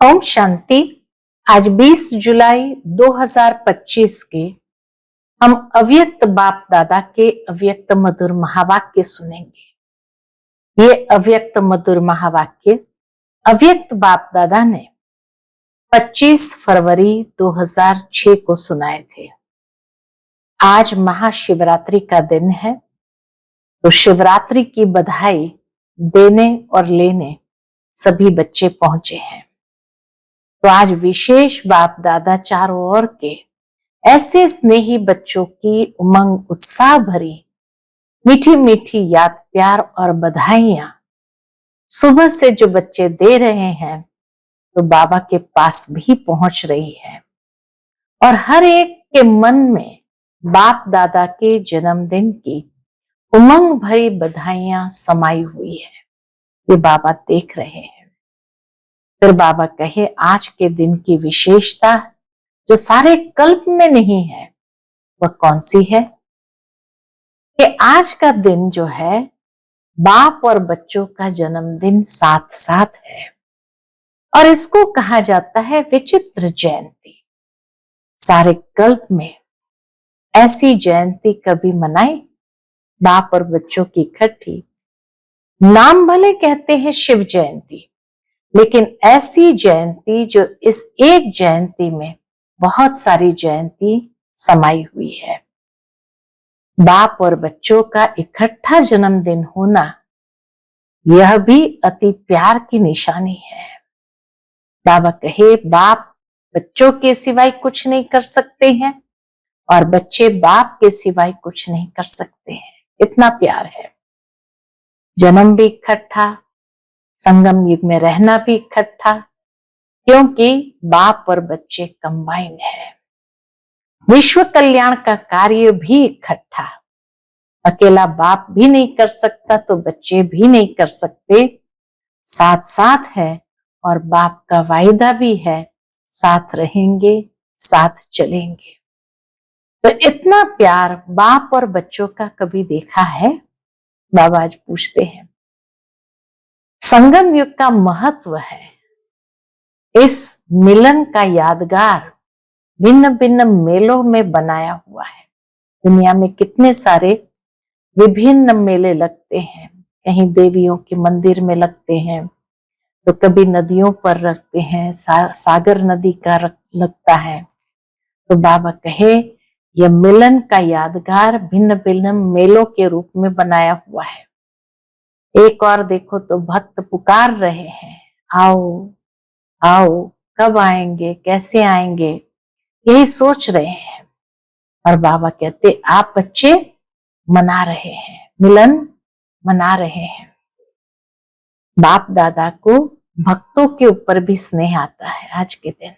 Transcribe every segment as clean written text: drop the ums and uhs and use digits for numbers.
ओम शांति। आज 20 जुलाई 2025 के हम अव्यक्त बाप दादा के अव्यक्त मधुर महावाक्य सुनेंगे। ये अव्यक्त मधुर महावाक्य अव्यक्त बाप दादा ने 25 फरवरी 2006 को सुनाए थे। आज महाशिवरात्रि का दिन है, तो शिवरात्रि की बधाई देने और लेने सभी बच्चे पहुंचे हैं। तो आज विशेष बाप दादा चारों ओर के ऐसे स्नेही बच्चों की उमंग उत्साह भरी मीठी मीठी याद प्यार और बधाइयां सुबह से जो बच्चे दे रहे हैं, तो बाबा के पास भी पहुंच रही है और हर एक के मन में बाप दादा के जन्मदिन की उमंग भरी बधाइयां समाई हुई है। ये बाबा देख रहे हैं। फिर बाबा कहे आज के दिन की विशेषता जो सारे कल्प में नहीं है, वह कौन सी है? कि आज का दिन जो है बाप और बच्चों का जन्मदिन साथ साथ है और इसको कहा जाता है विचित्र जयंती। सारे कल्प में ऐसी जयंती कभी मनाई? बाप और बच्चों की इकट्ठी, नाम भले कहते हैं शिव जयंती, लेकिन ऐसी जयंती जो इस एक जयंती में बहुत सारी जयंती समाई हुई है। बाप और बच्चों का इकट्ठा जन्मदिन होना, यह भी अति प्यार की निशानी है। बाबा कहे बाप बच्चों के सिवाय कुछ नहीं कर सकते हैं और बच्चे बाप के सिवाय कुछ नहीं कर सकते हैं। इतना प्यार है। जन्म भी इकट्ठा, संगम युग में रहना भी इकट्ठा, क्योंकि बाप और बच्चे कंबाइंड है। विश्व कल्याण का कार्य भी इकट्ठा। अकेला बाप भी नहीं कर सकता तो बच्चे भी नहीं कर सकते, साथ साथ है और बाप का वायदा भी है, साथ रहेंगे साथ चलेंगे। तो इतना प्यार बाप और बच्चों का कभी देखा है? बाबा आज पूछते हैं। संगम युग का महत्व है, इस मिलन का यादगार भिन्न भिन्न मेलों में बनाया हुआ है। दुनिया में कितने सारे विभिन्न मेले लगते हैं। कहीं देवियों के मंदिर में लगते हैं, तो कभी नदियों पर रखते हैं, सागर नदी का लगता है। तो बाबा कहे यह मिलन का यादगार भिन्न भिन्न मेलों के रूप में बनाया हुआ है। एक और देखो तो भक्त पुकार रहे हैं, आओ आओ, कब आएंगे, कैसे आएंगे, यही सोच रहे हैं। और बाबा कहते आप बच्चे मना रहे हैं, मिलन मना रहे हैं। बाप दादा को भक्तों के ऊपर भी स्नेह आता है। आज के दिन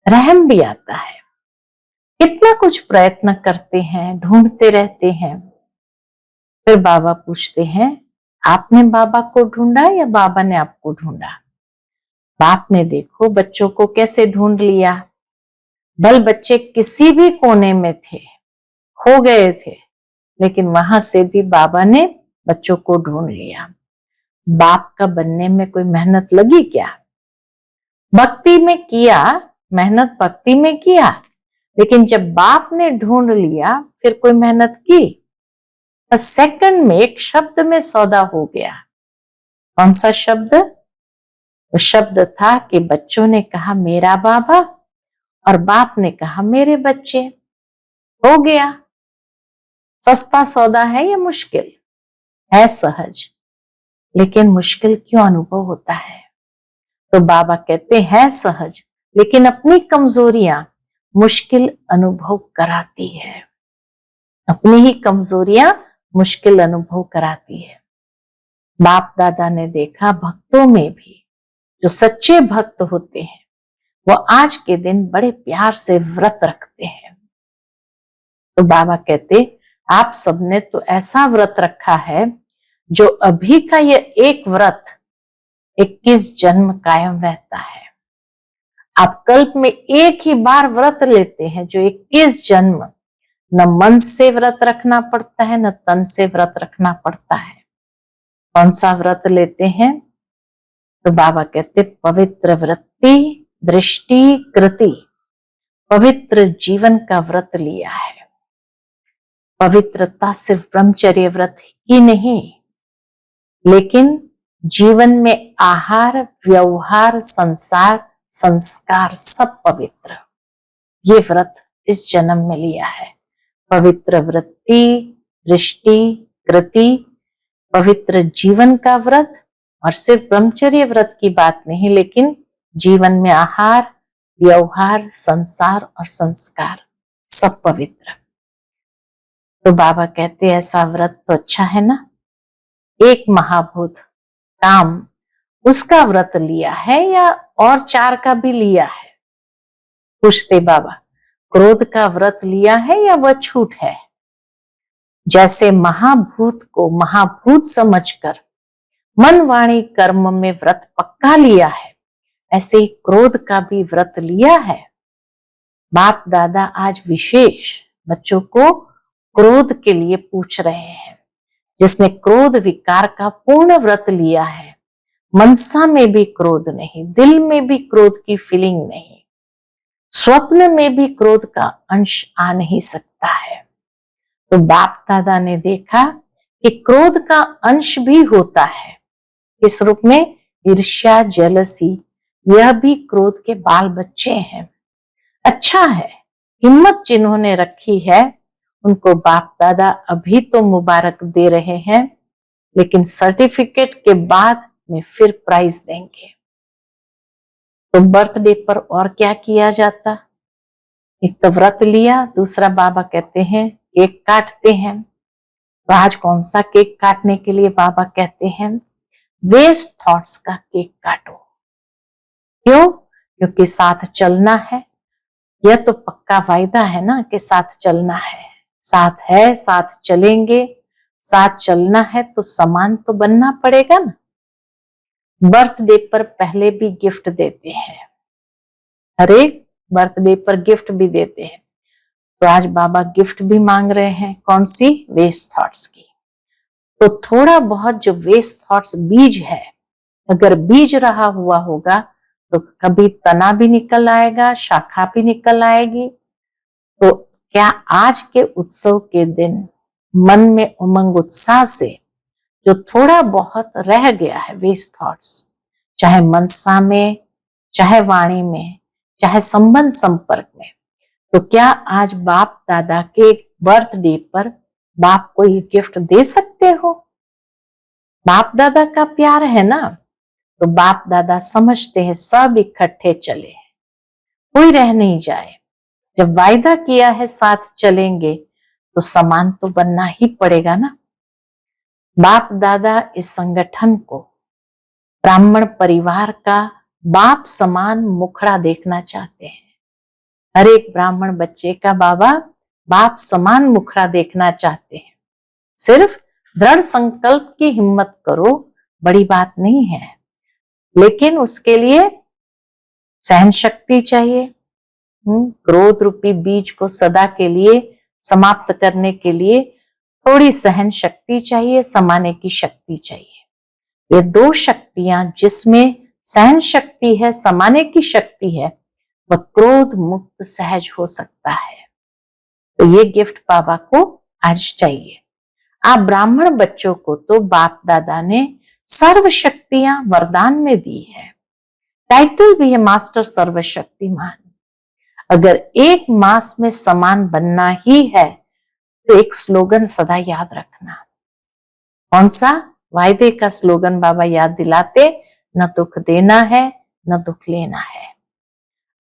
रहम भी आता है। कितना कुछ प्रयत्न करते हैं, ढूंढते रहते हैं। फिर बाबा पूछते हैं आपने बाबा को ढूंढा या बाबा ने आपको ढूंढा? बाप ने देखो बच्चों को कैसे ढूंढ लिया। भले बच्चे किसी भी कोने में थे, खो गए थे, लेकिन वहां से भी बाबा ने बच्चों को ढूंढ लिया। बाप का बनने में कोई मेहनत लगी क्या? भक्ति में किया, मेहनत भक्ति में किया, लेकिन जब बाप ने ढूंढ लिया फिर कोई मेहनत की? सेकंड में एक शब्द में सौदा हो गया। कौन सा शब्द? वो शब्द था कि बच्चों ने कहा मेरा बाबा और बाप ने कहा मेरे बच्चे। हो गया। सस्ता सौदा है या मुश्किल है? सहज। लेकिन मुश्किल क्यों अनुभव होता है? तो बाबा कहते हैं सहज, लेकिन अपनी कमजोरियां मुश्किल अनुभव कराती है। अपनी ही कमजोरियां मुश्किल अनुभव कराती है। बाप दादा ने देखा भक्तों में भी जो सच्चे भक्त होते हैं, वो आज के दिन बड़े प्यार से व्रत रखते हैं। तो बाबा कहते आप सबने तो ऐसा व्रत रखा है जो अभी का ये एक व्रत 21 जन्म कायम रहता है। आप कल्प में एक ही बार व्रत लेते हैं जो 21 जन्म, न मन से व्रत रखना पड़ता है, न तन से व्रत रखना पड़ता है। कौन सा व्रत लेते हैं? तो बाबा कहते पवित्र वृत्ति दृष्टि कृति पवित्र जीवन का व्रत लिया है। पवित्रता सिर्फ ब्रह्मचर्य व्रत ही नहीं, लेकिन जीवन में आहार, व्यवहार, संसार, संस्कार सब पवित्र, ये व्रत इस जन्म में लिया है। पवित्र वृत्ति, दृष्टि, कृति, पवित्र जीवन का व्रत, और सिर्फ ब्रह्मचर्य व्रत की बात नहीं, लेकिन जीवन में आहार, व्यवहार, संसार और संस्कार सब पवित्र। तो बाबा कहते ऐसा व्रत तो अच्छा है ना। एक महाभूत काम उसका व्रत लिया है या और 4 का भी लिया है? पूछते बाबा, क्रोध का व्रत लिया है या वह छूट है? जैसे महाभूत को महाभूत समझकर मन वाणी कर्म में व्रत पक्का लिया है, ऐसे ही क्रोध का भी व्रत लिया है। बाप दादा आज विशेष बच्चों को क्रोध के लिए पूछ रहे हैं। जिसने क्रोध विकार का पूर्ण व्रत लिया है, मनसा में भी क्रोध नहीं, दिल में भी क्रोध की फीलिंग नहीं, स्वप्न में भी क्रोध का अंश आ नहीं सकता है। तो बाप दादा ने देखा कि क्रोध का अंश भी होता है। इस रूप में ईर्ष्या, जेलसी, यह भी क्रोध के बाल बच्चे हैं। अच्छा है, हिम्मत जिन्होंने रखी है उनको बाप दादा अभी तो मुबारक दे रहे हैं, लेकिन सर्टिफिकेट के बाद में फिर प्राइज देंगे। तो बर्थडे पर और क्या किया जाता? एक तो व्रत लिया, दूसरा बाबा कहते हैं केक काटते हैं। तो आज कौन सा केक काटने के लिए बाबा कहते हैं? वेस्ट थॉट्स का केक काटो। क्यों? क्योंकि साथ चलना है। यह तो पक्का वायदा है ना कि साथ चलना है, साथ चलेंगे, साथ चलना है तो समान तो बनना पड़ेगा ना। बर्थडे पर पहले भी गिफ्ट देते हैं, अरे बर्थडे पर गिफ्ट भी देते हैं। तो आज बाबा गिफ्ट भी मांग रहे हैं, कौन सी? वेस्ट थॉट्स की। तो थोड़ा बहुत जो वेस्ट थॉट्स बीज है, अगर बीज रहा हुआ होगा तो कभी तना भी निकल आएगा, शाखा भी निकल आएगी। तो क्या आज के उत्सव के दिन मन में उमंग उत्साह से जो थोड़ा बहुत रह गया है वेस्ट थॉट्स, चाहे मनसा में, चाहे वाणी में, चाहे संबंध संपर्क में, तो क्या आज बाप दादा के बर्थडे पर बाप को ये गिफ्ट दे सकते हो? बाप दादा का प्यार है ना। तो बाप दादा समझते हैं सब इकट्ठे चले, कोई रह नहीं जाए। जब वायदा किया है साथ चलेंगे तो समान तो बनना ही पड़ेगा ना। बाप दादा इस संगठन को ब्राह्मण परिवार का बाप समान मुखड़ा देखना चाहते हैं। हर एक ब्राह्मण बच्चे का बाबा बाप समान मुखड़ा देखना चाहते हैं। सिर्फ दृढ़ संकल्प की हिम्मत करो, बड़ी बात नहीं है, लेकिन उसके लिए सहन शक्ति चाहिए। क्रोध रूपी बीज को सदा के लिए समाप्त करने के लिए थोड़ी सहन शक्ति चाहिए, समाने की शक्ति चाहिए। ये 2 शक्तियां जिसमें सहन शक्ति है, समाने की शक्ति है, वह क्रोध मुक्त सहज हो सकता है। तो ये गिफ्ट बाबा को आज चाहिए। आप ब्राह्मण बच्चों को तो बाप दादा ने सर्व शक्तियां वरदान में दी है। टाइटल भी है मास्टर सर्वशक्तिमान। अगर एक मास में समान बनना ही है तो एक स्लोगन सदा याद रखना। कौन सा? वायदे का स्लोगन बाबा याद दिलाते, न दुख देना है न दुख लेना है।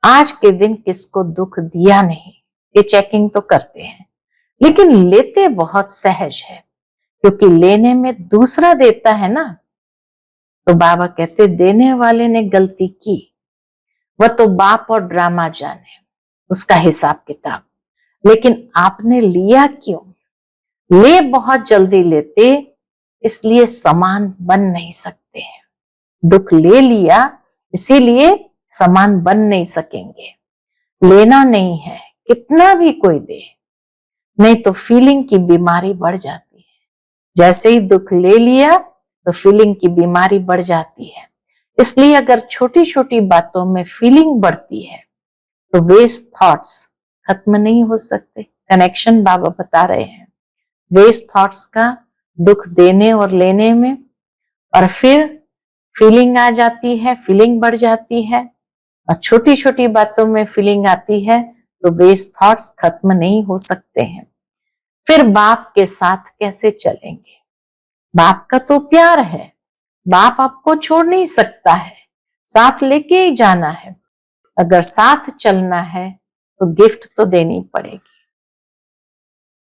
आज के दिन किसको दुख दिया नहीं, ये चेकिंग तो करते हैं, लेकिन लेते बहुत सहज है, क्योंकि लेने में दूसरा देता है ना। तो बाबा कहते देने वाले ने गलती की, वह तो बाप और ड्रामा जाने, उसका हिसाब किताब। लेकिन आपने लिया क्यों? ले बहुत जल्दी लेते, इसलिए समान बन नहीं सकते हैं। दुख ले लिया इसीलिए समान बन नहीं सकेंगे। लेना नहीं है, कितना भी कोई दे, नहीं तो फीलिंग की बीमारी बढ़ जाती है। जैसे ही दुख ले लिया तो फीलिंग की बीमारी बढ़ जाती है। इसलिए अगर छोटी छोटी बातों में फीलिंग बढ़ती है तो वेस्ट थॉट्स खत्म नहीं हो सकते। कनेक्शन बाबा बता रहे हैं वेस्ट थॉट्स का, दुख देने और लेने में, और फिर फीलिंग आ जाती है, फीलिंग बढ़ जाती है, और छोटी छोटी बातों में फीलिंग आती है तो वेस्ट थॉट्स खत्म नहीं हो सकते हैं। फिर बाप के साथ कैसे चलेंगे? बाप का तो प्यार है, बाप आपको छोड़ नहीं सकता है, साथ लेके ही जाना है। अगर साथ चलना है तो गिफ्ट तो देनी पड़ेगी।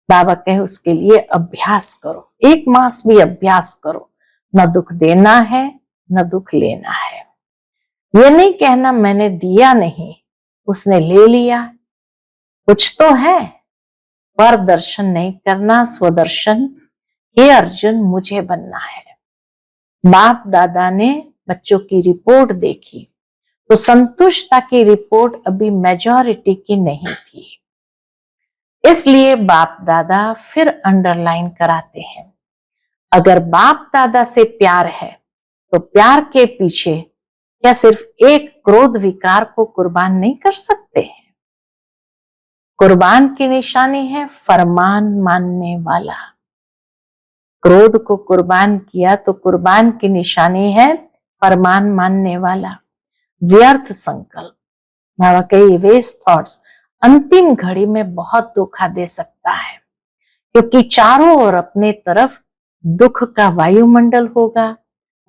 बाबा कहे उसके लिए अभ्यास करो, 1 मास भी अभ्यास करो। न दुख देना है न दुख लेना है। ये नहीं कहना मैंने दिया नहीं, उसने ले लिया। कुछ तो है, पर दर्शन नहीं करना, स्वदर्शन। हे अर्जुन, मुझे बनना है। बाप दादा ने बच्चों की रिपोर्ट देखी तो संतुष्टता की रिपोर्ट अभी मेजॉरिटी की नहीं थी। इसलिए बाप दादा फिर अंडरलाइन कराते हैं, अगर बाप दादा से प्यार है तो प्यार के पीछे क्या सिर्फ एक क्रोध विकार को कुर्बान नहीं कर सकते हैं? कुर्बान की निशानी है फरमान मानने वाला। क्रोध को कुर्बान किया तो कुर्बान की निशानी है फरमान मानने वाला। व्यर्थ संकल्प, बाबा कही वेस्ट थॉट्स अंतिम घड़ी में बहुत धोखा दे सकता है, क्योंकि चारों ओर अपने तरफ दुख का वायुमंडल होगा,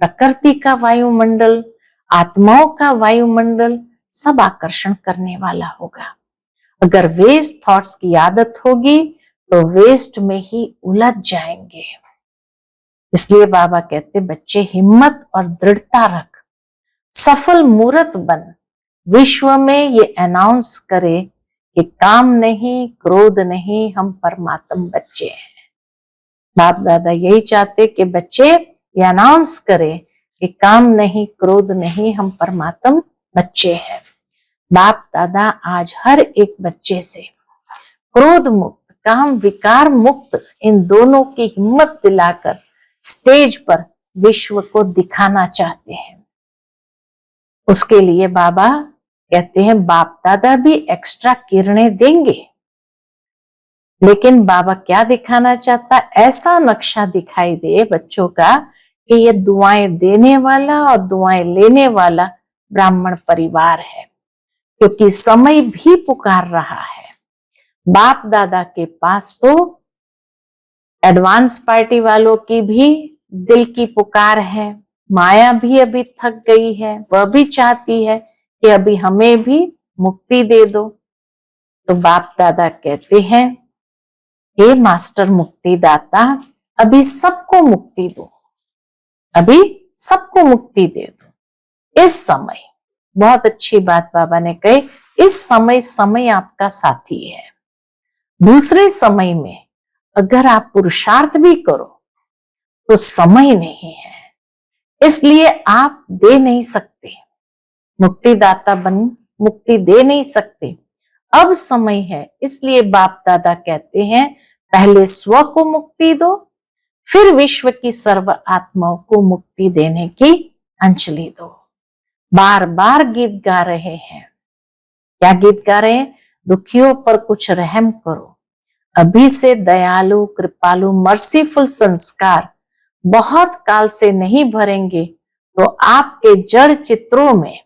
प्रकृति का वायुमंडल, आत्माओं का वायुमंडल, सब आकर्षण करने वाला होगा। अगर वेस्ट थॉट्स की आदत होगी तो वेस्ट में ही उलझ जाएंगे। इसलिए बाबा कहते बच्चे हिम्मत और दृढ़ता रख, सफल मूर्त बन, विश्व में ये अनाउंस करे कि काम नहीं, क्रोध नहीं, हम परमात्म बच्चे हैं। बाप दादा यही चाहते कि बच्चे ये अनाउंस करें कि काम नहीं, क्रोध नहीं, हम परमात्म बच्चे हैं। बाप दादा आज हर एक बच्चे से क्रोध मुक्त, काम विकार मुक्त, इन दोनों की हिम्मत दिलाकर स्टेज पर विश्व को दिखाना चाहते हैं। उसके लिए बाबा कहते हैं बाप दादा भी एक्स्ट्रा किरणें देंगे, लेकिन बाबा क्या दिखाना चाहता, ऐसा नक्शा दिखाई दे बच्चों का कि ये दुआएं देने वाला और दुआएं लेने वाला ब्राह्मण परिवार है, क्योंकि समय भी पुकार रहा है। बाप दादा के पास तो एडवांस पार्टी वालों की भी दिल की पुकार है। माया भी अभी थक गई है, वह भी चाहती है कि अभी हमें भी मुक्ति दे दो। तो बाप दादा कहते हैं हे मास्टर मुक्तिदाता, अभी सबको मुक्ति दो, अभी सबको मुक्ति दे दो। इस समय, बहुत अच्छी बात बाबा ने कही, इस समय समय आपका साथी है। दूसरे समय में अगर आप पुरुषार्थ भी करो तो समय नहीं है, इसलिए आप दे नहीं सकते, मुक्तिदाता बन मुक्ति दे नहीं सकते। अब समय है, इसलिए बाप दादा कहते हैं पहले स्व को मुक्ति दो, फिर विश्व की सर्व आत्माओं को मुक्ति देने की अंजलि दो। बार बार गीत गा रहे हैं, क्या गीत गा रहे हैं? दुखियों पर कुछ रहम करो, अभी से दयालु कृपालु मर्सीफुल संस्कार बहुत काल से नहीं भरेंगे तो आपके जड़ चित्रों में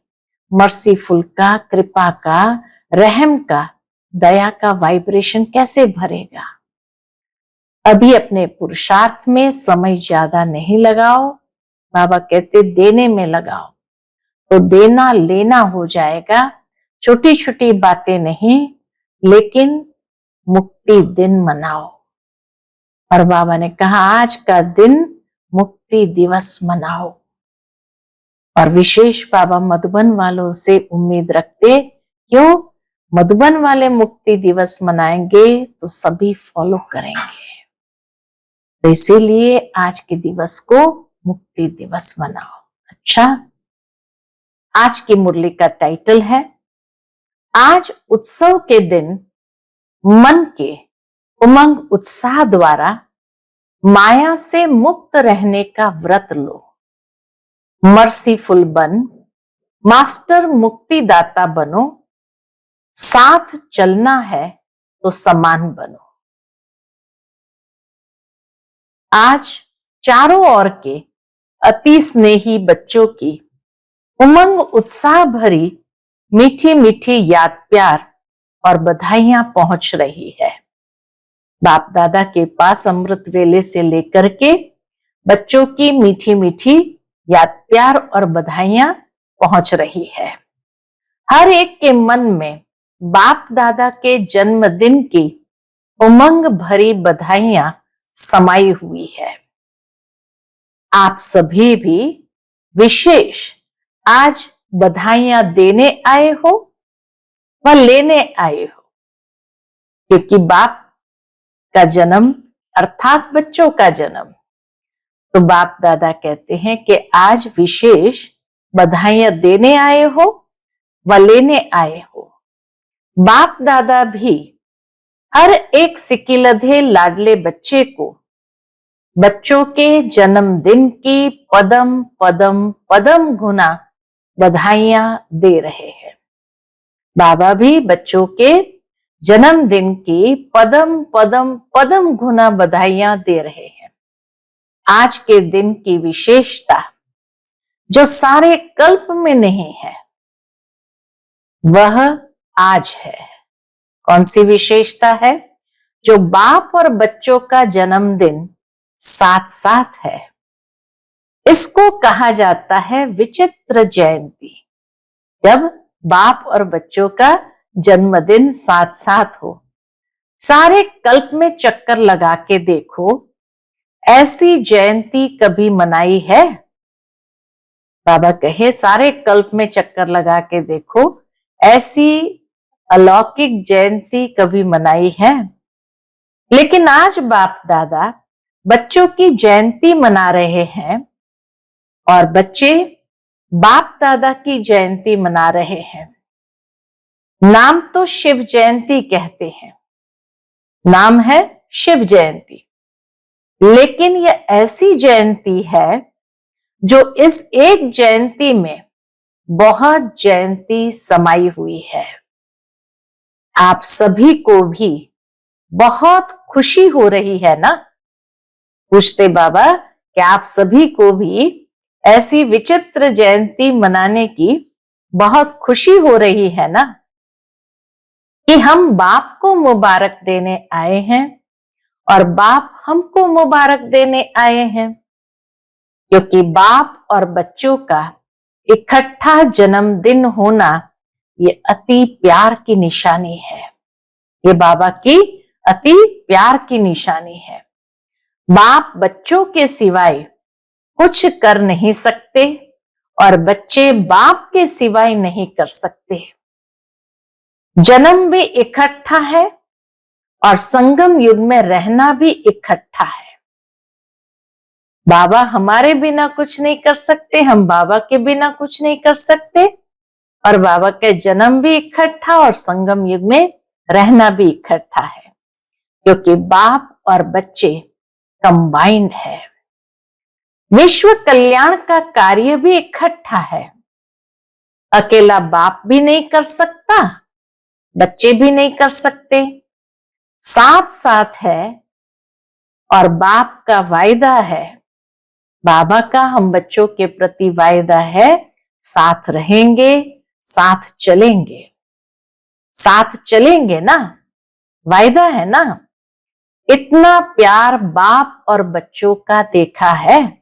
मर्सीफुल का, कृपा का, रहम का, दया का वाइब्रेशन कैसे भरेगा? अभी अपने पुरुषार्थ में समय ज्यादा नहीं लगाओ, बाबा कहते देने में लगाओ, तो देना लेना हो जाएगा। छोटी छोटी बातें नहीं, लेकिन मुक्ति दिन मनाओ। और बाबा ने कहा आज का दिन मुक्ति दिवस मनाओ। और विशेष बाबा मधुबन वालों से उम्मीद रखते, क्यों? मधुबन वाले मुक्ति दिवस मनाएंगे तो सभी फॉलो करेंगे, तो इसीलिए आज के दिवस को मुक्ति दिवस मनाओ। अच्छा, आज की मुरली का टाइटल है आज उत्सव के दिन मन के उमंग उत्साह द्वारा माया से मुक्त रहने का व्रत लो। मर्सीफुल बन, मास्टर मुक्तिदाता बनो, साथ चलना है तो समान बनो। आज चारों ओर के अति स्नेही बच्चों की उमंग उत्साह भरी मीठी मीठी याद प्यार और बधाइयां पहुंच रही है। बाप दादा के पास अमृत वेले से लेकर के बच्चों की मीठी मीठी याद प्यार और बधाइयां पहुंच रही है। हर एक के मन में बाप दादा के जन्मदिन की उमंग भरी बधाइयां समाई हुई है। आप सभी भी विशेष आज बधाइयां देने आए हो व लेने आए हो, क्योंकि बाप का जन्म अर्थात बच्चों का जन्म, तो बाप दादा कहते हैं कि आज विशेष बधाइयां देने आए हो व लेने आए हो। बाप दादा भी हर एक सिकिलधे लाडले बच्चे को बच्चों के जन्मदिन की पदम पदम पदम गुना बधाइयां दे रहे हैं। बाबा भी बच्चों के जन्मदिन की पदम पदम पदम गुना बधाइयां दे रहे हैं। आज के दिन की विशेषता जो सारे कल्प में नहीं है, वह आज है। कौन सी विशेषता है? जो बाप और बच्चों का जन्मदिन साथ साथ है। इसको कहा जाता है विचित्र जयंती। जब बाप और बच्चों का जन्मदिन साथ साथ हो, सारे कल्प में चक्कर लगा के देखो, ऐसी जयंती कभी मनाई है? बाबा कहे सारे कल्प में चक्कर लगा के देखो, ऐसी अलौकिक जयंती कभी मनाई है? लेकिन आज बाप दादा बच्चों की जयंती मना रहे हैं और बच्चे बाप दादा की जयंती मना रहे हैं। नाम तो शिव जयंती कहते हैं, नाम है शिव जयंती, लेकिन यह ऐसी जयंती है जो इस एक जयंती में बहुत जयंती समाई हुई है। आप सभी को भी बहुत खुशी हो रही है ना? पूछते बाबा कि आप सभी को भी ऐसी विचित्र जयंती मनाने की बहुत खुशी हो रही है ना, कि हम बाप को मुबारक देने आए हैं और बाप हमको मुबारक देने आए हैं, क्योंकि बाप और बच्चों का इकट्ठा जन्मदिन होना ये अति प्यार की निशानी है। ये बाबा की अति प्यार की निशानी है। बाप बच्चों के सिवाय कुछ कर नहीं सकते और बच्चे बाप के सिवाय नहीं कर सकते। जन्म भी इकट्ठा है और संगम युग में रहना भी इकट्ठा है। बाबा हमारे बिना कुछ नहीं कर सकते, हम बाबा के बिना कुछ नहीं कर सकते, और बाबा के जन्म भी इकट्ठा और संगम युग में रहना भी इकट्ठा है, क्योंकि बाप और बच्चे कंबाइंड है। विश्व कल्याण का कार्य भी इकट्ठा है। अकेला बाप भी नहीं कर सकता, बच्चे भी नहीं कर सकते, साथ साथ है। और बाप का वायदा है, बाबा का हम बच्चों के प्रति वायदा है, साथ रहेंगे, साथ चलेंगे। साथ चलेंगे ना, वायदा है ना। इतना प्यार बाप और बच्चों का देखा है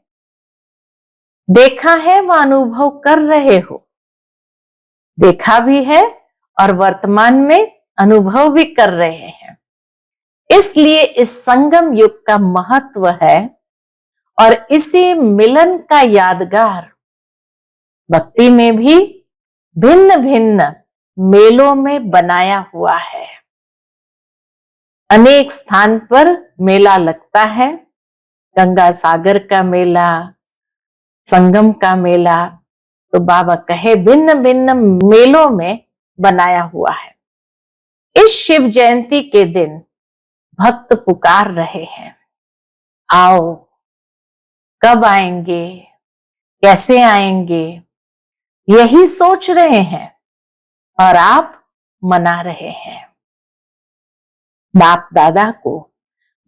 व अनुभव कर रहे हो। देखा भी है और वर्तमान में अनुभव भी कर रहे हैं। इसलिए इस संगम युग का महत्व है और इसी मिलन का यादगार भक्ति में भी भिन्न भिन्न मेलों में बनाया हुआ है। अनेक स्थान पर मेला लगता है, गंगा सागर का मेला, संगम का मेला, तो बाबा कहे भिन्न भिन्न मेलों में बनाया हुआ है। इस शिव जयंती के दिन भक्त पुकार रहे हैं, आओ, कब आएंगे, कैसे आएंगे, यही सोच रहे हैं और आप मना रहे हैं। बाप दादा को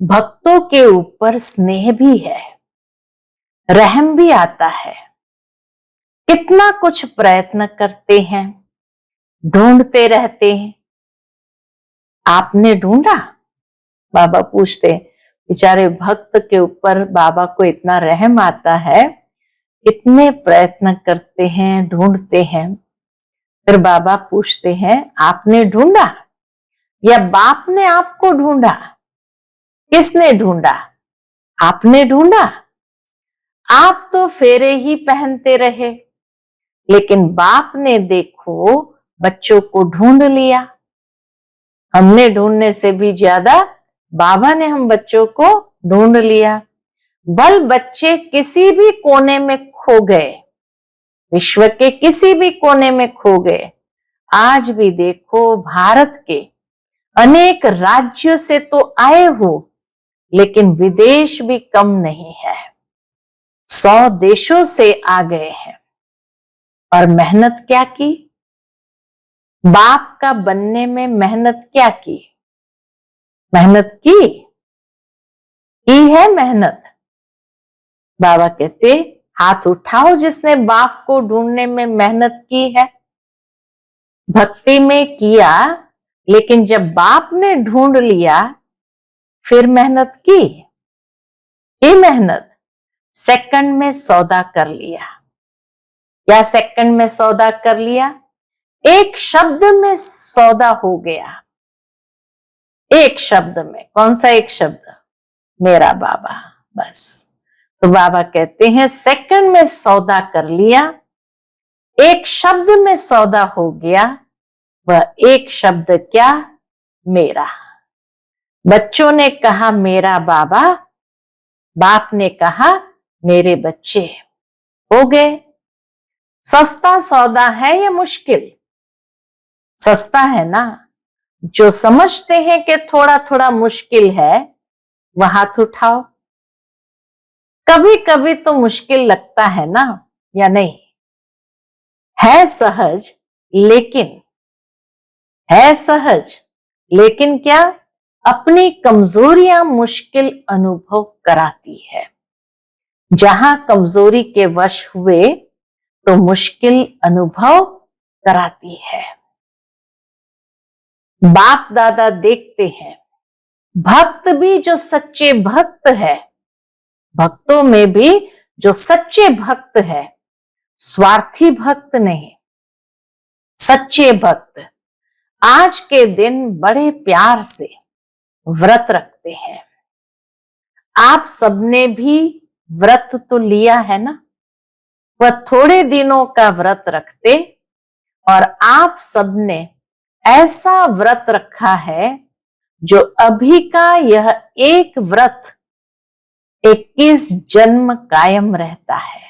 भक्तों के ऊपर स्नेह भी है, रहम भी आता है। कितना कुछ प्रयत्न करते हैं, ढूंढते रहते हैं। आपने ढूंढा? बाबा पूछते, बेचारे भक्त के ऊपर बाबा को इतना रहम आता है, इतने प्रयत्न करते हैं, ढूंढते हैं। फिर बाबा पूछते हैं, आपने ढूंढा या बाप ने आपको ढूंढा? किसने ढूंढा? आपने ढूंढा। आप तो फेरे ही पहनते रहे, लेकिन बाप ने देखो बच्चों को ढूंढ लिया। हमने ढूंढने से भी ज्यादा बाबा ने हम बच्चों को ढूंढ लिया। बल बच्चे किसी भी कोने में खो गए, विश्व के किसी भी कोने में खो गए, आज भी देखो भारत के अनेक राज्यों से तो आए हो, लेकिन विदेश भी कम नहीं है। 100 देशों से आ गए हैं और मेहनत क्या की? बाप का बनने में मेहनत क्या की? मेहनत की है मेहनत। बाबा कहते, हाथ उठाओ जिसने बाप को ढूंढने में मेहनत की है। भक्ति में किया, लेकिन जब बाप ने ढूंढ लिया फिर मेहनत की मेहनत। सेकंड में सौदा कर लिया। क्या सेकंड में सौदा कर लिया? एक शब्द में सौदा हो गया। एक शब्द में। कौन सा एक शब्द? मेरा बाबा। बस। तो बाबा कहते हैं सेकंड में सौदा कर लिया, एक शब्द में सौदा हो गया। वह एक शब्द क्या? मेरा। बच्चों ने कहा मेरा बाबा, बाप ने कहा मेरे बच्चे। हो गए। सस्ता सौदा है या मुश्किल? सस्ता है ना। जो समझते हैं कि थोड़ा थोड़ा मुश्किल है, वह हाथ उठाओ। कभी कभी तो मुश्किल लगता है ना, या नहीं? है सहज, लेकिन है सहज, लेकिन क्या? अपनी कमजोरियां मुश्किल अनुभव कराती है। जहां कमजोरी के वश हुए तो मुश्किल अनुभव कराती है। बाप दादा देखते हैं, भक्त भी जो सच्चे भक्त है, भक्तों में भी जो सच्चे भक्त है, स्वार्थी भक्त नहीं, सच्चे भक्त आज के दिन बड़े प्यार से व्रत रखते हैं। आप सबने भी व्रत तो लिया है ना? वह थोड़े दिनों का व्रत रखते, और आप सबने ऐसा व्रत रखा है जो अभी का यह एक व्रत 21 जन्म कायम रहता है।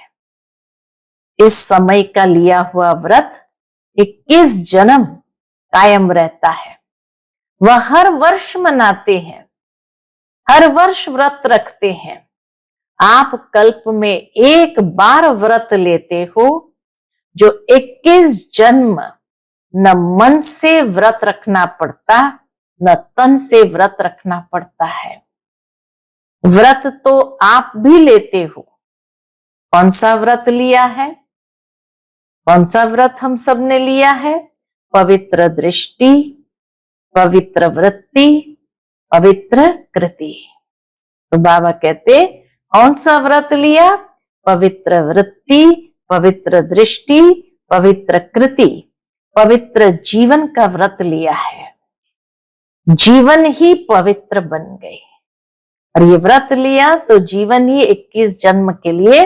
इस समय का लिया हुआ व्रत 21 जन्म कायम रहता है। वह हर वर्ष मनाते हैं, हर वर्ष व्रत रखते हैं। आप कल्प में एक बार व्रत लेते हो, जो 21 जन्म न मन से व्रत रखना पड़ता, न तन से व्रत रखना पड़ता है। व्रत तो आप भी लेते हो। कौन सा व्रत लिया है? कौन सा व्रत हम सब ने लिया है? पवित्र दृष्टि, पवित्र वृत्ति, पवित्र कृति। तो बाबा कहते, कौन सा व्रत लिया? पवित्र वृत्ति, पवित्र दृष्टि, पवित्र कृति, पवित्र जीवन का व्रत लिया है। जीवन ही पवित्र बन गई। और ये व्रत लिया तो जीवन ही 21 जन्म के लिए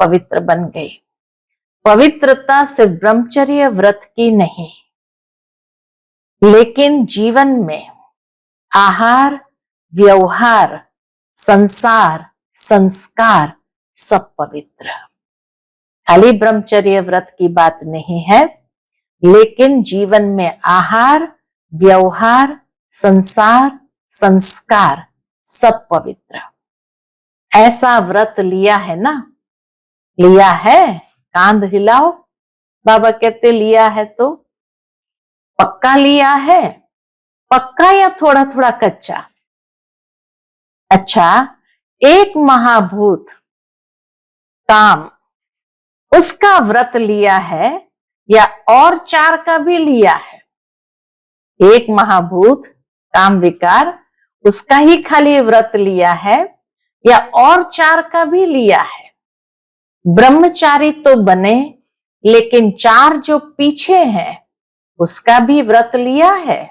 पवित्र बन गई। पवित्रता सिर्फ ब्रह्मचर्य व्रत की नहीं, लेकिन जीवन में आहार, व्यवहार, संसार, संस्कार सब पवित्र। खाली ब्रह्मचर्य व्रत की बात नहीं है, लेकिन जीवन में आहार, व्यवहार, संसार, संस्कार सब पवित्र। ऐसा व्रत लिया है ना, लिया है? कांध हिलाओ। बाबा कहते लिया है तो पक्का लिया है? पक्का या थोड़ा थोड़ा कच्चा? अच्छा, एक महाभूत काम, उसका व्रत लिया है या और 4 का भी लिया है? एक महाभूत काम विकार, उसका ही खाली व्रत लिया है या और 4 का भी लिया है? ब्रह्मचारी तो बने, लेकिन 4 जो पीछे हैं उसका भी व्रत लिया है?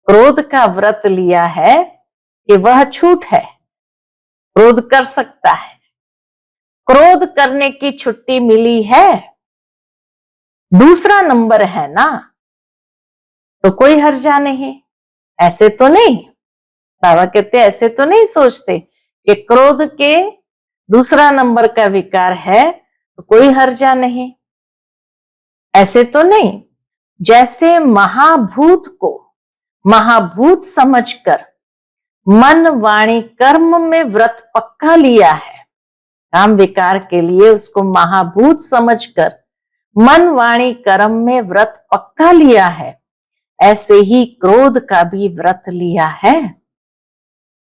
क्रोध का व्रत लिया है कि वह छूट है, क्रोध कर सकता है, क्रोध करने की छुट्टी मिली है, दूसरा नंबर है ना, तो कोई हर्जा नहीं। ऐसे तो नहीं, बाबा कहते ऐसे तो नहीं सोचते कि क्रोध के दूसरा नंबर का विकार है तो कोई हर्जा नहीं, ऐसे तो नहीं। जैसे महाभूत को महाभूत समझकर मन वाणी कर्म में व्रत पक्का लिया है, काम विकार के लिए उसको महाभूत समझकर मन वाणी कर्म में व्रत पक्का लिया है, ऐसे ही क्रोध का भी व्रत लिया है।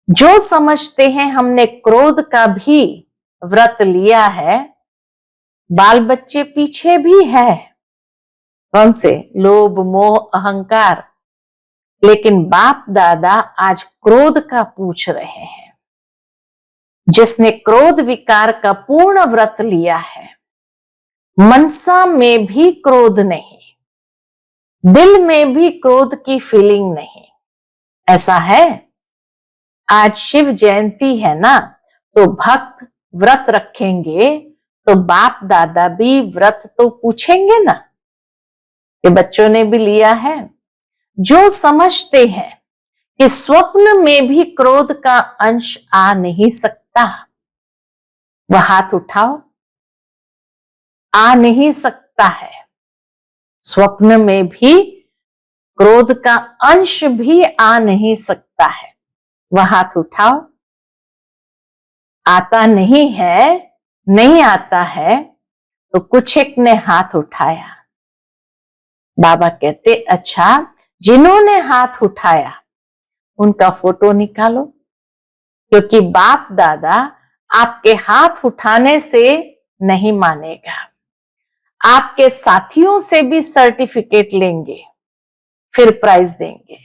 जो समझते हैं हमने क्रोध का भी व्रत लिया है, बाल बच्चे पीछे भी है। कौन से? लोभ मोह अहंकार। लेकिन बाप दादा आज क्रोध का पूछ रहे हैं। जिसने क्रोध विकार का पूर्ण व्रत लिया है, मनसा में भी क्रोध नहीं, दिल में भी क्रोध की फीलिंग नहीं, ऐसा है? आज शिव जयंती है ना, तो भक्त व्रत रखेंगे तो बाप दादा भी व्रत तो पूछेंगे ना कि बच्चों ने भी लिया है। जो समझते हैं कि स्वप्न में भी क्रोध का अंश आ नहीं सकता, वह हाथ उठाओ। आ नहीं सकता है, स्वप्न में भी क्रोध का अंश भी आ नहीं सकता है, वह हाथ उठाओ। आता नहीं है, नहीं आता है, तो कुछ एक ने हाथ उठाया। बाबा कहते अच्छा, जिन्होंने हाथ उठाया उनका फोटो निकालो, क्योंकि बाप दादा आपके हाथ उठाने से नहीं मानेगा, आपके साथियों से भी सर्टिफिकेट लेंगे, फिर प्राइज देंगे।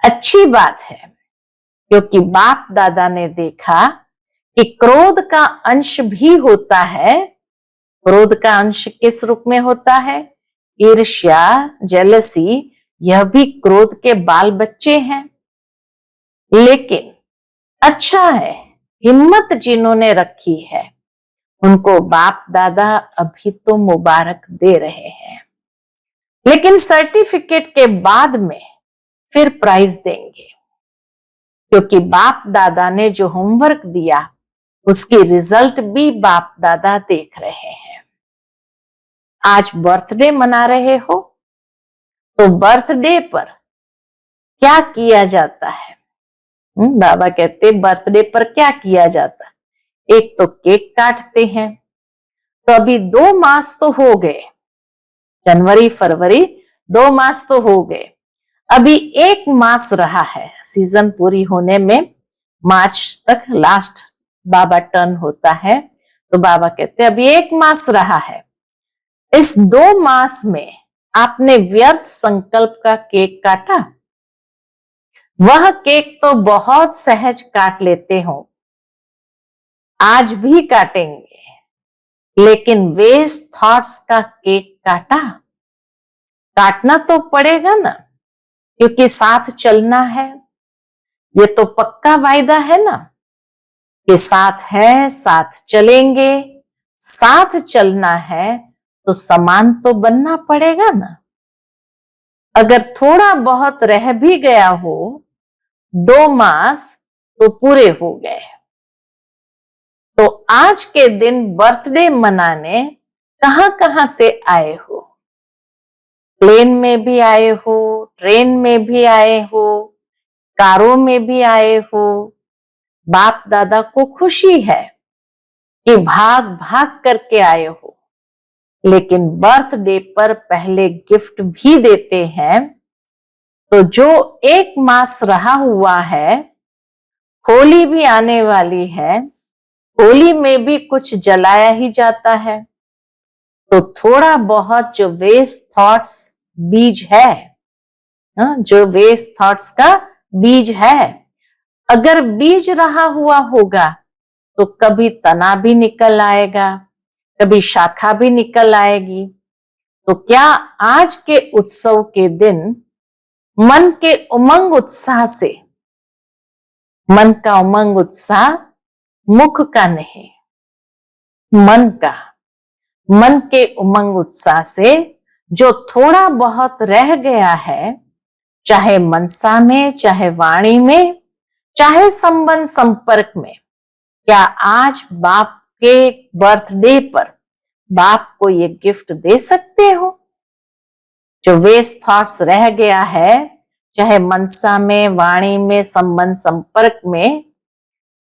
अच्छी बात है, क्योंकि बाप दादा ने देखा कि क्रोध का अंश भी होता है। क्रोध का अंश किस रूप में होता है? ईर्ष्या, जेलसी, यह भी क्रोध के बाल बच्चे हैं। लेकिन अच्छा है, हिम्मत जिन्होंने रखी है उनको बाप दादा अभी तो मुबारक दे रहे हैं, लेकिन सर्टिफिकेट के बाद में फिर प्राइज देंगे, क्योंकि बाप दादा ने जो होमवर्क दिया उसकी रिजल्ट भी बाप दादा देख रहे हैं। आज बर्थडे मना रहे हो, तो बर्थडे पर क्या किया जाता है? बाबा कहते बर्थडे पर क्या किया जाता है? एक तो केक काटते हैं। तो अभी 2 मास तो हो गए, जनवरी फरवरी 2 मास तो हो गए, अभी 1 मास रहा है सीजन पूरी होने में। मार्च तक लास्ट बाबा टर्न होता है, तो बाबा कहते अभी 1 मास रहा है। इस 2 मास में आपने व्यर्थ संकल्प का केक काटा? वह केक तो बहुत सहज काट लेते हो, आज भी काटेंगे, लेकिन वेस्ट थॉट्स का केक काटा? काटना तो पड़ेगा ना, क्योंकि साथ चलना है। ये तो पक्का वायदा है ना कि साथ है, साथ चलेंगे, साथ चलना है, तो समान तो बनना पड़ेगा ना। अगर थोड़ा बहुत रह भी गया हो, 2 मास तो पूरे हो गए। तो आज के दिन बर्थडे मनाने कहां कहां से आए हो? प्लेन में भी आए हो, ट्रेन में भी आए हो, कारों में भी आए हो। बाप दादा को खुशी है कि भाग भाग करके आए हो, लेकिन बर्थडे पर पहले गिफ्ट भी देते हैं। तो जो 1 मास रहा हुआ है, होली भी आने वाली है, होली में भी कुछ जलाया ही जाता है। तो थोड़ा बहुत जो वेस्ट थॉट्स बीज है, जो वेस्ट थॉट्स का बीज है, अगर बीज रहा हुआ होगा तो कभी तना भी निकल आएगा, कभी शाखा भी निकल आएगी। तो क्या आज के उत्सव के दिन मन के उमंग उत्साह से, मन का उमंग उत्साह मुख का नहीं, मन के उमंग उत्साह से जो थोड़ा बहुत रह गया है, चाहे मनसा में, चाहे वाणी में, चाहे संबंध संपर्क में, क्या आज बाप के बर्थडे पर बाप को ये गिफ्ट दे सकते हो? जो वेस्ट थॉट्स रह गया है, चाहे मनसा में, वाणी में, संबंध संपर्क में,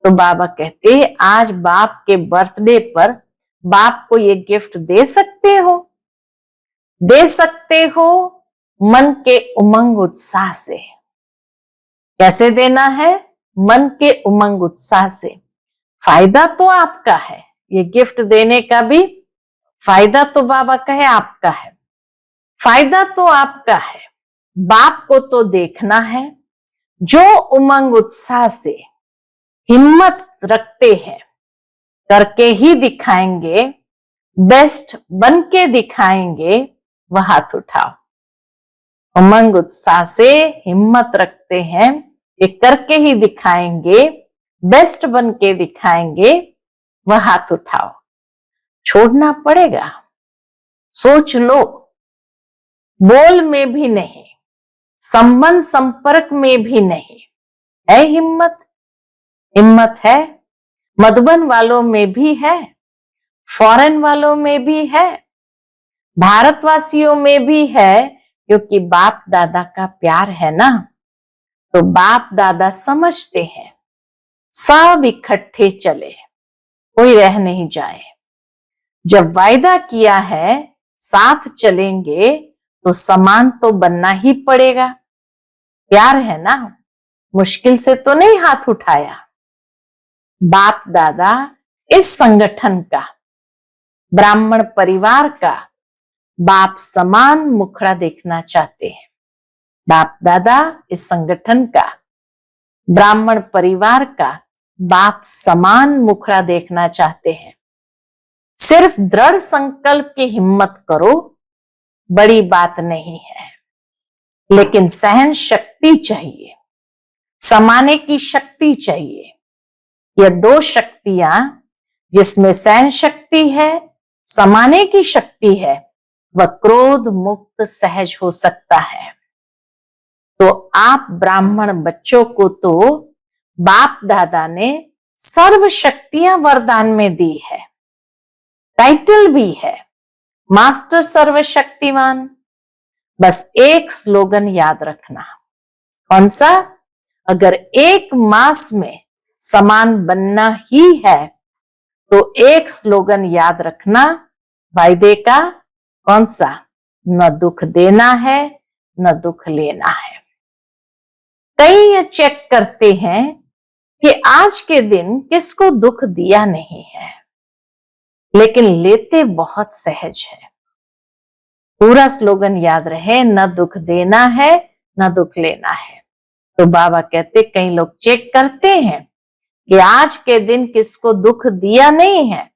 तो बाबा कहते आज बाप के बर्थडे पर बाप को ये गिफ्ट दे सकते हो। दे सकते हो मन के उमंग उत्साह से। कैसे देना है? मन के उमंग उत्साह से। फायदा तो आपका है, ये गिफ्ट देने का भी फायदा तो बाबा कहे आपका है, फायदा तो आपका है। बाप को तो देखना है, जो उमंग उत्साह से हिम्मत रखते हैं, करके ही दिखाएंगे, बेस्ट बन के दिखाएंगे, वह हाथ उठाओ। उमंग उत्साह से हिम्मत रखते हैं कि करके ही दिखाएंगे, बेस्ट बन के दिखाएंगे, वह हाथ उठाओ। छोड़ना पड़ेगा, सोच लो, बोल में भी नहीं, संबंध संपर्क में भी नहीं, है हिम्मत? हिम्मत है, मधुबन वालों में भी है, फॉरेन वालों में भी है, भारतवासियों में भी है, क्योंकि बाप दादा का प्यार है ना। तो बाप दादा समझते हैं, सब इकट्ठे चले, कोई रह नहीं जाए। जब वायदा किया है साथ चलेंगे तो समान तो बनना ही पड़ेगा। प्यार है ना, मुश्किल से तो नहीं हाथ उठाया। बाप दादा इस संगठन का, ब्राह्मण परिवार का बाप समान मुखड़ा देखना चाहते हैं। बाप दादा इस संगठन का, ब्राह्मण परिवार का बाप समान मुखड़ा देखना चाहते हैं। सिर्फ दृढ़ संकल्प की हिम्मत करो, बड़ी बात नहीं है, लेकिन सहन शक्ति चाहिए, समाने की शक्ति चाहिए। यह 2 शक्तियां, जिसमें सहन शक्ति है, समाने की शक्ति है, वह क्रोध मुक्त सहज हो सकता है। तो आप ब्राह्मण बच्चों को तो बाप दादा ने सर्व शक्तियां वरदान में दी है, टाइटल भी है, मास्टर सर्वशक्तिमान। बस एक स्लोगन याद रखना। कौन सा? अगर 1 मास में समान बनना ही है तो एक स्लोगन याद रखना वायदे का। कौन सा? न दुख देना है, न दुख लेना है। कई ये चेक करते हैं कि आज के दिन किसको दुख दिया नहीं है, लेकिन लेते बहुत सहज है। पूरा स्लोगन याद रहे, न दुख देना है, न दुख लेना है। तो बाबा कहते कई लोग चेक करते हैं कि आज के दिन किसको दुख दिया नहीं है,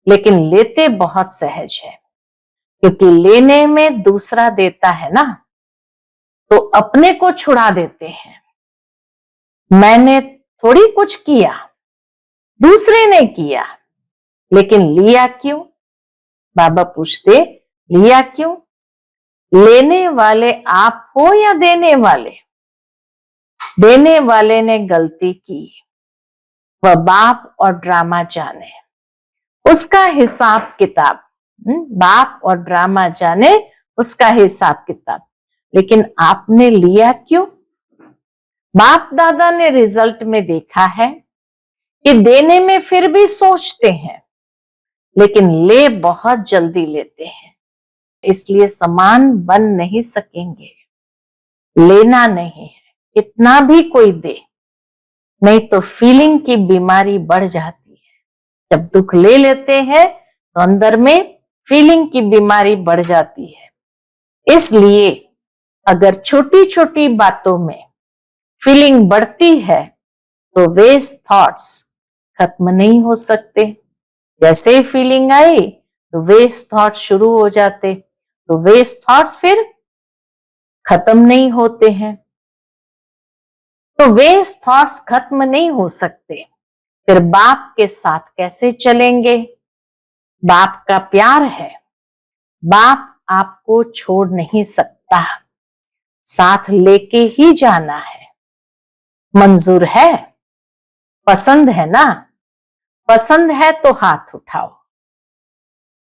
लेकिन लेते बहुत सहज है, क्योंकि लेने में दूसरा देता है ना, तो अपने को छुड़ा देते हैं। मैंने थोड़ी कुछ किया, दूसरे ने किया, लेकिन लिया क्यों? बाबा पूछते, लिया क्यों? लेने वाले आप हो या देने वाले? देने वाले ने गलती की, वह बाप और ड्रामा जाने, उसका हिसाब किताब। बाप और ड्रामा जाने उसका हिसाब किताब। लेकिन आपने लिया क्यों? बाप दादा ने रिजल्ट में देखा है कि देने में फिर भी सोचते हैं, लेकिन ले बहुत जल्दी लेते हैं, इसलिए समान बन नहीं सकेंगे। लेना नहीं है, कितना भी कोई दे, नहीं तो फीलिंग की बीमारी बढ़ जाती है। जब दुख ले लेते हैं तो अंदर में फीलिंग की बीमारी बढ़ जाती है। इसलिए अगर छोटी छोटी बातों में फीलिंग बढ़ती है तो वेस्ट थॉट्स खत्म नहीं हो सकते। जैसे ही फीलिंग आई तो वेस्ट थॉट शुरू हो जाते, तो वेस्ट थॉट्स फिर खत्म नहीं होते हैं। तो वेस्ट थॉट्स खत्म नहीं हो सकते, फिर बाप के साथ कैसे चलेंगे? बाप का प्यार है, बाप आपको छोड़ नहीं सकता, साथ लेके ही जाना है। मंजूर है? पसंद है ना? पसंद है तो हाथ उठाओ।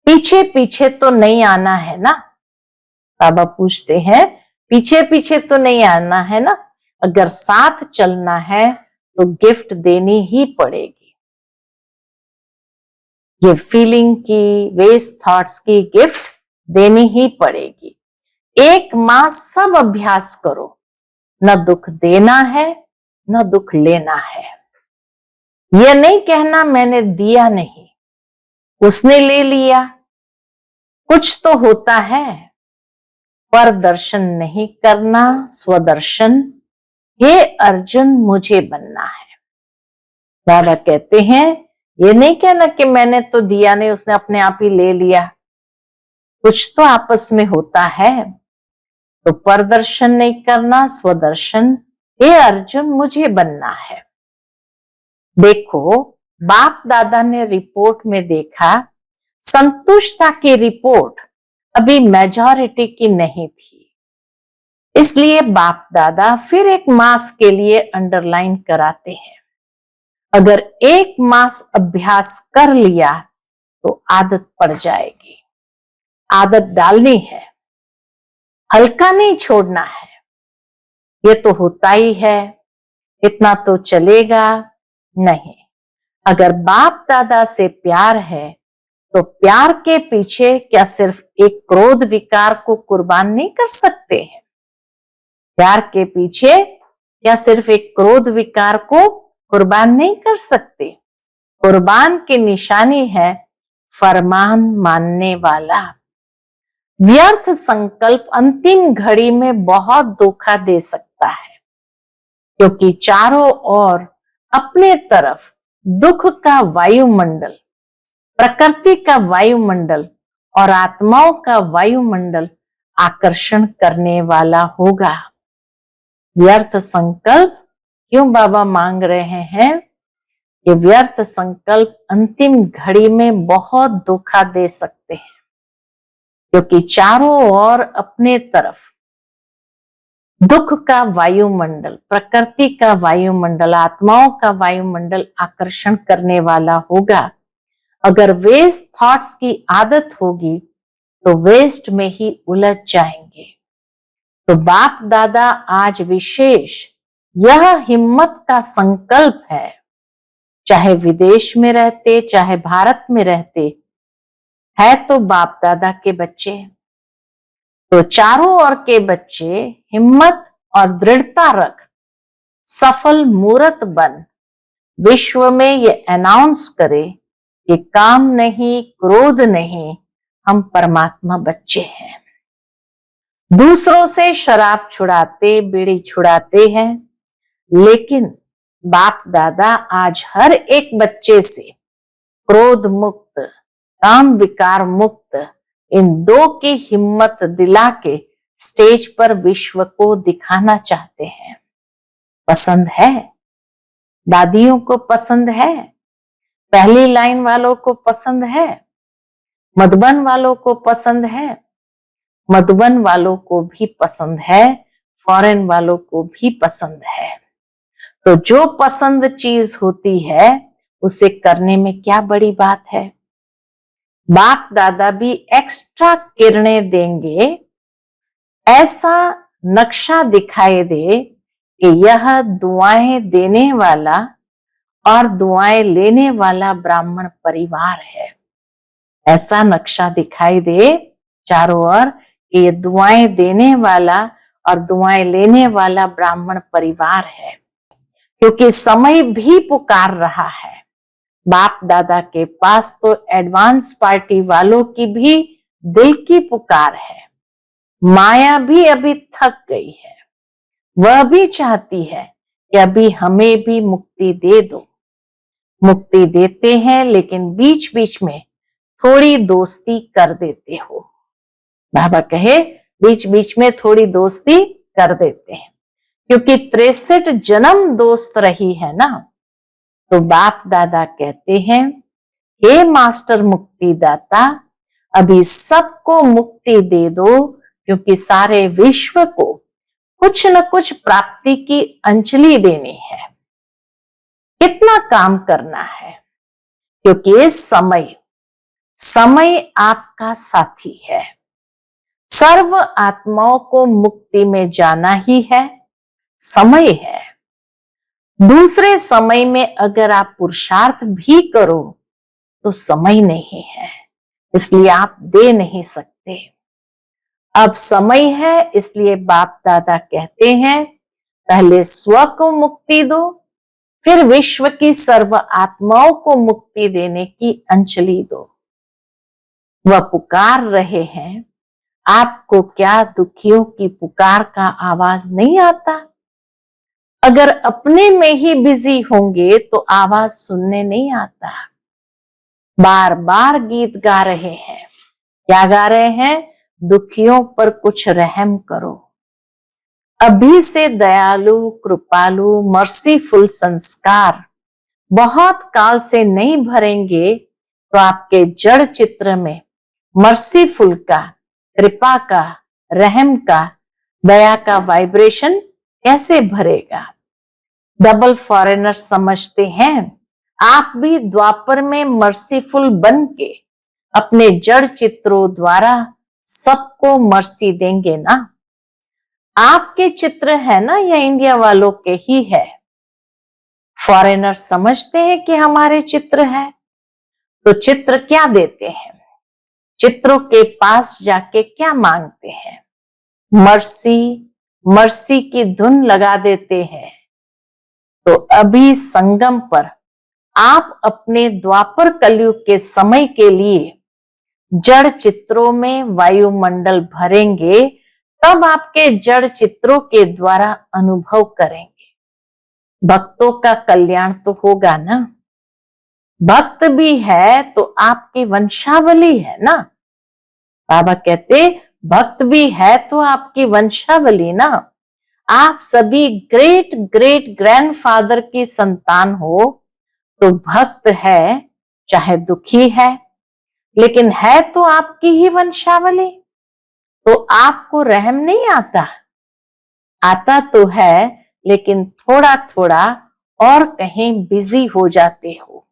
पीछे पीछे तो नहीं आना है ना? बाबा पूछते हैं, पीछे पीछे तो नहीं आना है ना? अगर साथ चलना है तो गिफ्ट देनी ही पड़ेगी। ये फीलिंग की, वेस्ट थॉट्स की गिफ्ट देनी ही पड़ेगी। एक माह सब अभ्यास करो, न दुख देना है न दुख लेना है। यह नहीं कहना मैंने दिया नहीं, उसने ले लिया। कुछ तो होता है, पर दर्शन नहीं करना स्वदर्शन। हे अर्जुन मुझे बनना है। बाबा कहते हैं ये नहीं कहना कि मैंने तो दिया नहीं, उसने अपने आप ही ले लिया। कुछ तो आपस में होता है, तो परदर्शन नहीं करना स्वदर्शन। हे अर्जुन मुझे बनना है। देखो, बाप दादा ने रिपोर्ट में देखा, संतुष्टता की रिपोर्ट अभी मेजॉरिटी की नहीं थी। इसलिए बाप दादा फिर एक मास के लिए अंडरलाइन कराते हैं। अगर एक मास अभ्यास कर लिया तो आदत पड़ जाएगी। आदत डालनी है, हल्का नहीं छोड़ना है। ये तो होता ही है, इतना तो चलेगा नहीं। अगर बाप दादा से प्यार है तो प्यार के पीछे क्या सिर्फ एक क्रोध विकार को कुर्बान नहीं कर सकते हैं? प्यार के पीछे क्या सिर्फ एक क्रोध विकार को कुर्बान नहीं कर सकते? कुर्बान की निशानी है फरमान मानने वाला। व्यर्थ संकल्प अंतिम घड़ी में बहुत धोखा दे सकता है, क्योंकि चारों ओर अपने तरफ दुख का वायुमंडल, प्रकृति का वायुमंडल और आत्माओं का वायुमंडल आकर्षण करने वाला होगा। व्यर्थ संकल्प क्यों बाबा मांग रहे हैं? ये व्यर्थ संकल्प अंतिम घड़ी में बहुत धोखा दे सकते हैं, क्योंकि चारों ओर अपने तरफ दुख का वायुमंडल, प्रकृति का वायुमंडल, आत्माओं का वायुमंडल आकर्षण करने वाला होगा। अगर वेस्ट थॉट्स की आदत होगी तो वेस्ट में ही उलझ जाएंगे। तो बाप दादा आज विशेष यह हिम्मत का संकल्प है, चाहे विदेश में रहते चाहे भारत में रहते, है तो बाप दादा के बच्चे। तो चारों ओर के बच्चे हिम्मत और दृढ़ता रख सफल मूर्त बन विश्व में ये अनाउंस करे कि काम नहीं, क्रोध नहीं, हम परमात्मा बच्चे हैं। दूसरों से शराब छुड़ाते, बीड़ी छुड़ाते हैं, लेकिन बाप दादा आज हर एक बच्चे से क्रोध मुक्त, काम विकार मुक्त, इन दो की हिम्मत दिला के स्टेज पर विश्व को दिखाना चाहते हैं। पसंद है? दादियों को पसंद है? पहली लाइन वालों को पसंद है? मधुबन वालों को पसंद है? मधुबन वालों को भी पसंद है, फॉरेन वालों को भी पसंद है। तो जो पसंद चीज होती है उसे करने में क्या बड़ी बात है? बाप दादा भी एक्स्ट्रा किरणें देंगे, ऐसा नक्शा दिखाई दे कि यह दुआएं देने वाला और दुआएं लेने वाला ब्राह्मण परिवार है। ऐसा नक्शा दिखाई दे चारों ओर कि ये दुआएं देने वाला और दुआएं लेने वाला ब्राह्मण परिवार है, क्योंकि समय भी पुकार रहा है। बाप दादा के पास तो एडवांस पार्टी वालों की भी दिल की पुकार है। माया भी अभी थक गई है, वह भी चाहती है कि अभी हमें भी मुक्ति दे दो। मुक्ति देते हैं लेकिन बीच बीच में थोड़ी दोस्ती कर देते हो। बाबा कहे बीच बीच में थोड़ी दोस्ती कर देते हैं, क्योंकि 63 जन्म दोस्त रही है ना। तो बाप दादा कहते हैं, हे मास्टर मुक्तिदाता, अभी सबको मुक्ति दे दो, क्योंकि सारे विश्व को कुछ न कुछ प्राप्ति की अंजलि देनी है। कितना काम करना है, क्योंकि समय समय आपका साथी है। सर्व आत्माओं को मुक्ति में जाना ही है, समय है। दूसरे समय में अगर आप पुरुषार्थ भी करो तो समय नहीं है, इसलिए आप दे नहीं सकते। अब समय है, इसलिए बाप दादा कहते हैं, पहले स्व को मुक्ति दो, फिर विश्व की सर्व आत्माओं को मुक्ति देने की अंजलि दो। वह पुकार रहे हैं, आपको क्या दुखियों की पुकार का आवाज नहीं आता? अगर अपने में ही बिजी होंगे तो आवाज सुनने नहीं आता। बार बार गीत गा रहे हैं, क्या गा रहे हैं? दुखियों पर कुछ रहम करो। अभी से दयालु, कृपालु, मर्सीफुल संस्कार बहुत काल से नहीं भरेंगे तो आपके जड़ चित्र में मर्सीफुल का, कृपा का, रहम का, दया का वाइब्रेशन कैसे भरेगा? डबल फॉरेनर समझते हैं, आप भी द्वापर में मर्सीफुल बन के अपने जड़ चित्रों द्वारा सबको मर्सी देंगे ना। आपके चित्र है ना, या इंडिया वालों के ही है? फॉरेनर समझते हैं कि हमारे चित्र है, तो चित्र क्या देते हैं? चित्रों के पास जाके क्या मांगते हैं? मर्सी, मर्सी की धुन लगा देते हैं। तो अभी संगम पर आप अपने द्वापर कलयुग के समय के लिए जड़ चित्रों में वायुमंडल भरेंगे, तब आपके जड़ चित्रों के द्वारा अनुभव करेंगे। भक्तों का कल्याण तो होगा ना। भक्त भी है तो आपकी वंशावली है ना। बाबा कहते भक्त भी है तो आपकी वंशावली ना। आप सभी ग्रेट ग्रेट ग्रैंडफादर की संतान हो, तो भक्त है, चाहे दुखी है, लेकिन है तो आपकी ही वंशावली। तो आपको रहम नहीं आता? आता तो है, लेकिन थोड़ा थोड़ा और कहीं बिजी हो जाते हो।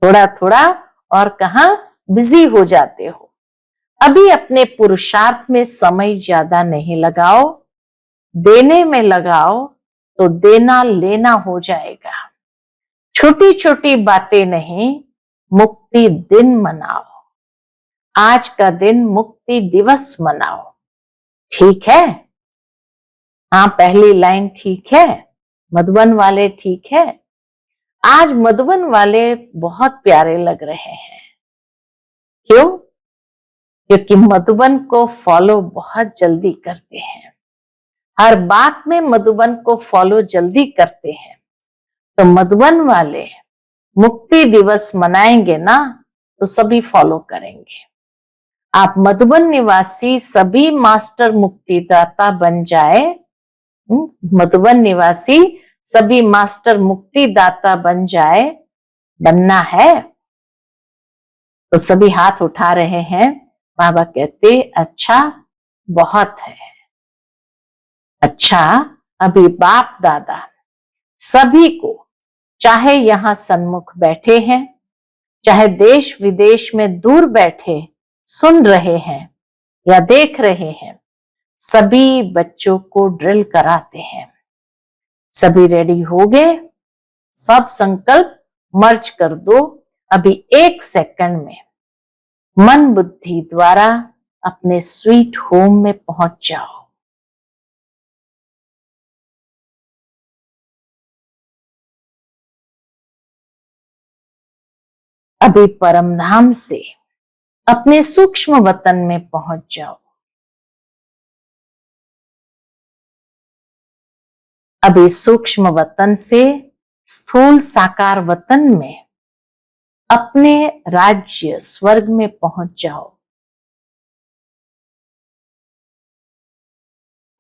थोड़ा थोड़ा और कहां बिजी हो जाते हो। अभी अपने पुरुषार्थ में समय ज्यादा नहीं लगाओ, देने में लगाओ, तो देना लेना हो जाएगा। छोटी छोटी बातें नहीं, मुक्ति दिन मनाओ। आज का दिन मुक्ति दिवस मनाओ। ठीक है? हाँ, पहली लाइन ठीक है? मधुबन वाले ठीक है? आज मधुबन वाले बहुत प्यारे लग रहे हैं। क्यों? क्योंकि मधुबन को फॉलो बहुत जल्दी करते हैं। हर बात में मधुबन को फॉलो जल्दी करते हैं। तो मधुबन वाले मुक्ति दिवस मनाएंगे ना, तो सभी फॉलो करेंगे। आप मधुबन निवासी सभी मास्टर मुक्तिदाता बन जाए। मधुबन निवासी सभी मास्टर मुक्तिदाता बन जाए, बनना है। तो सभी हाथ उठा रहे हैं। बाबा कहते अच्छा, बहुत है अच्छा। अभी बाप दादा सभी को, चाहे यहां सन्मुख बैठे हैं, चाहे देश विदेश में दूर बैठे सुन रहे हैं या देख रहे हैं, सभी बच्चों को ड्रिल कराते हैं। सभी रेडी हो गए? सब संकल्प मर्ज कर दो अभी 1 सेकंड में। मन बुद्धि द्वारा अपने स्वीट होम में पहुंच जाओ। अभी परम धाम से अपने सूक्ष्म वतन में पहुंच जाओ। अभी सूक्ष्म वतन से स्थूल साकार वतन में अपने राज्य स्वर्ग में पहुंच जाओ।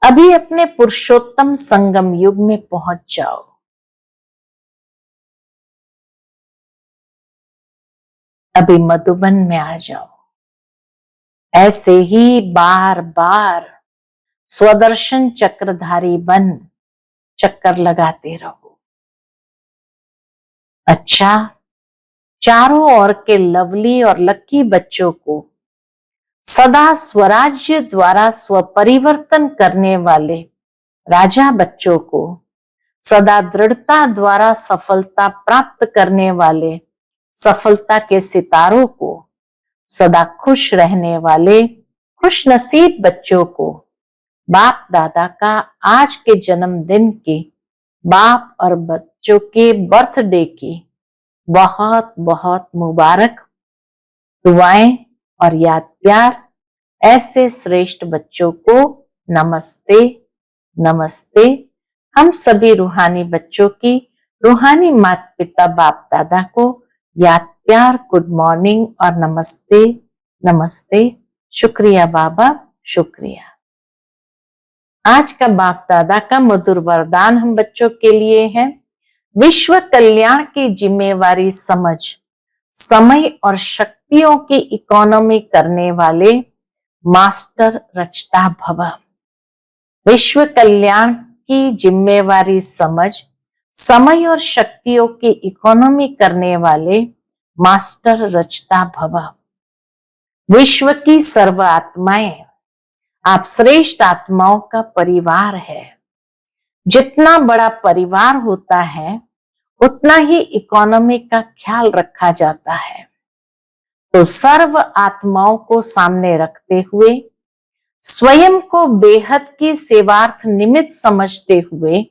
अभी अपने पुरुषोत्तम संगम युग में पहुंच जाओ। अभी मधुबन में आ जाओ। ऐसे ही बार बार स्वदर्शन चक्रधारी बन चक्कर लगाते रहो। अच्छा, चारों ओर के लवली और लकी बच्चों को सदा स्वराज्य द्वारा स्वपरिवर्तन करने वाले राजा बच्चों को, सदा दृढ़ता द्वारा सफलता प्राप्त करने वाले सफलता के सितारों को, सदा खुश रहने वाले खुश नसीब बच्चों को बाप दादा का आज के जन्मदिन की, बाप और बच्चों के बर्थडे की बहुत बहुत मुबारक दुआएं और याद प्यार। ऐसे श्रेष्ठ बच्चों को नमस्ते नमस्ते। हम सभी रूहानी बच्चों की रूहानी माता पिता बाप दादा को याद प्यार, गुड मॉर्निंग और नमस्ते नमस्ते। शुक्रिया बाबा, शुक्रिया। आज का बाप दादा का मधुर वरदान हम बच्चों के लिए है, विश्व कल्याण की जिम्मेवारी समझ, समय और शक्तियों की इकोनॉमी करने वाले मास्टर रचता भव। विश्व कल्याण की जिम्मेवारी समझ, समय और शक्तियों की इकोनॉमी करने वाले मास्टर रचता भव। विश्व की सर्व आत्माएं आप श्रेष्ठ आत्माओं का परिवार है। जितना बड़ा परिवार होता है उतना ही इकोनॉमी का ख्याल रखा जाता है। तो सर्व आत्माओं को सामने रखते हुए, स्वयं को बेहद की सेवार्थ निमित्त समझते हुए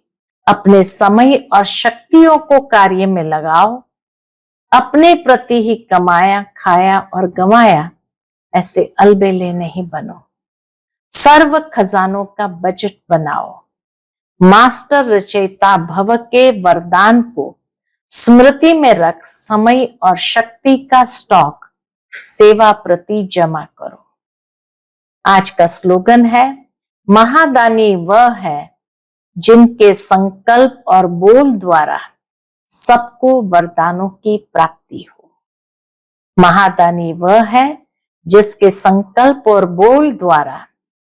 अपने समय और शक्तियों को कार्य में लगाओ। अपने प्रति ही कमाया, खाया और गंवाया ऐसे अलबेले नहीं बनो। सर्व खजानों का बजट बनाओ। मास्टर रचयिता भव के वरदान को स्मृति में रख समय और शक्ति का स्टॉक सेवा प्रति जमा करो। आज का स्लोगन है, महादानी वह है जिनके संकल्प और बोल द्वारा सबको वरदानों की प्राप्ति हो। महादानी वह है जिसके संकल्प और बोल द्वारा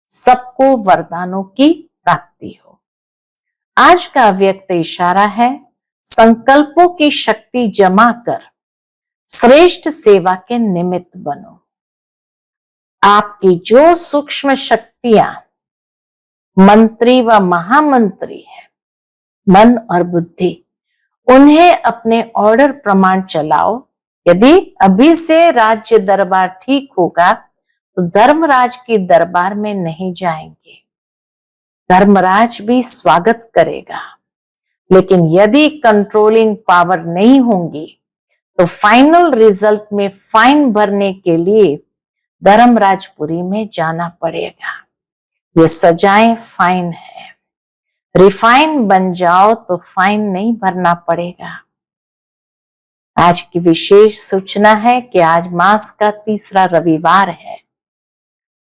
सबको वरदानों की प्राप्ति हो। आज का व्यक्त इशारा है, संकल्पों की शक्ति जमा कर श्रेष्ठ सेवा के निमित्त बनो। आपकी जो सूक्ष्म शक्तियां मंत्री व महामंत्री है, मन और बुद्धि, उन्हें अपने ऑर्डर प्रमाण चलाओ। यदि अभी से राज्य दरबार ठीक होगा तो धर्मराज के दरबार में नहीं जाएंगे। धर्मराज भी स्वागत करेगा, लेकिन यदि कंट्रोलिंग पावर नहीं होंगी तो फाइनल रिजल्ट में फाइन भरने के लिए धर्मराजपुरी में जाना पड़ेगा। ये सजाएं फाइन है। रिफाइन बन जाओ तो फाइन नहीं भरना पड़ेगा। आज की विशेष सूचना है कि आज मास का तीसरा रविवार है,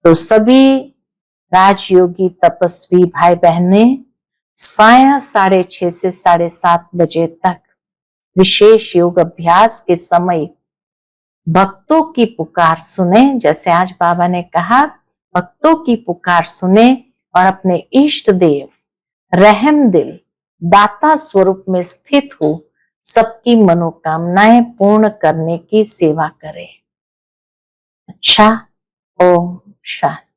तो सभी राजयोगी तपस्वी भाई बहने साया 6:30 से 7:30 बजे तक विशेष योग अभ्यास के समय भक्तों की पुकार सुने। जैसे आज बाबा ने कहा, भक्तों की पुकार सुने और अपने इष्ट देव रहम दिल दाता स्वरूप में स्थित हो सबकी मनोकामनाएं पूर्ण करने की सेवा करें। अच्छा, ओम शांति।